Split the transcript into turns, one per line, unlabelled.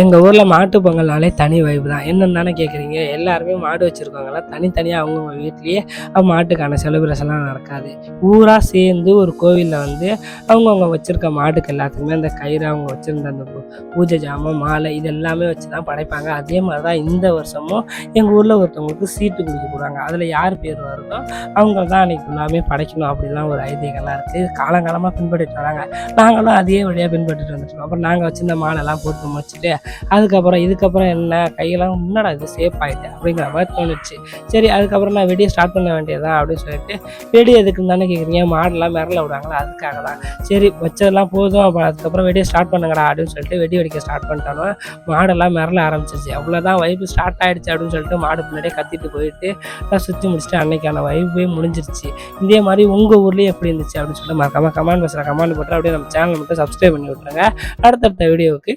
எங்கள் ஊரில் மாட்டு பொங்கல்னாலே தனி வைப்பு தான். என்னன்னு தானே கேட்குறீங்க? எல்லாருமே மாடு வச்சுருக்கவங்கலாம் தனித்தனியாக அவங்கவுங்க வீட்லேயே மாட்டுக்கான செலிப்ரேஷன்லாம் நடக்காது. ஊராக சேர்ந்து ஒரு கோவிலில் வந்து அவங்கவுங்க வச்சுருக்க மாட்டுக்கு எல்லாத்துக்குமே அந்த கயிறு, அவங்க வச்சுருந்த அந்த பூஜை ஜாமான், மாலை இது எல்லாமே வச்சு தான் படைப்பாங்க. அதே மாதிரி தான் இந்த வருஷமும் எங்கள் ஊரில் ஒருத்தவங்களுக்கு சீட்டு குடுக்க போகிறாங்க. அதில் யார் பேர் வருதோ அவங்க தான் அன்றைக்கி ஃபுல்லாமே படைக்கணும் அப்படிலாம் ஒரு ஐதீகம்லாம் இருக்குது. இது காலங்காலமாக பின்பற்றிட்டு வராங்க. நாங்களும் அதே வழியாக பின்பற்றிட்டு வந்துட்டுருக்கோம். அப்புறம் நாங்கள் வச்சுருந்த மாலைலாம் போட்டு முடிச்சுட்டு இதுக்கப்புறம் என்ன கையெல்லாம் முன்னடா இது சேஃப் ஆகிட்டு அப்படிங்கிற மாதிரி தோணுச்சு. சரி, அதுக்கப்புறம் நான் வெடியை ஸ்டார்ட் பண்ண வேண்டியதான் அப்படின்னு சொல்லிட்டு, வெடி எதுக்குன்னு தானே கேட்குறீங்க? மாடெல்லாம் மிரள விடுவாங்களா, அதுக்காக தான். சரி வச்சதெல்லாம் போதும், அப்புறம் அதுக்கப்புறம் வெடியை ஸ்டார்ட் பண்ணுங்கடா அப்படின்னு சொல்லிட்டு வெடி வெடிக்க ஸ்டார்ட் பண்ணிட்டோன்னா மாடெல்லாம் மிரள ஆரம்பிச்சிருச்சு. அவ்வளோதான், வைப்பு ஸ்டார்ட் ஆகிடுச்சு அப்படின்னு சொல்லிட்டு மாடு பின்னாடியே கத்திட்டு போயிட்டு நான் சுற்றி முடிச்சுட்டு அன்னைக்கான வைப்பே முடிஞ்சிருச்சு. இதே மாதிரி உங்கள் ஊர்லேயும் எப்படி இருந்துச்சு அப்படின்னு சொல்லிட்டு மறக்காம கமெண்ட் பாக்ஸில் கமெண்ட் போட்டு அப்படியே நம்ம சேனல் மட்டும் சப்ஸ்கிரைப் பண்ணி விட்ருங்க. அடுத்தடுத்த வீடியோவுக்கு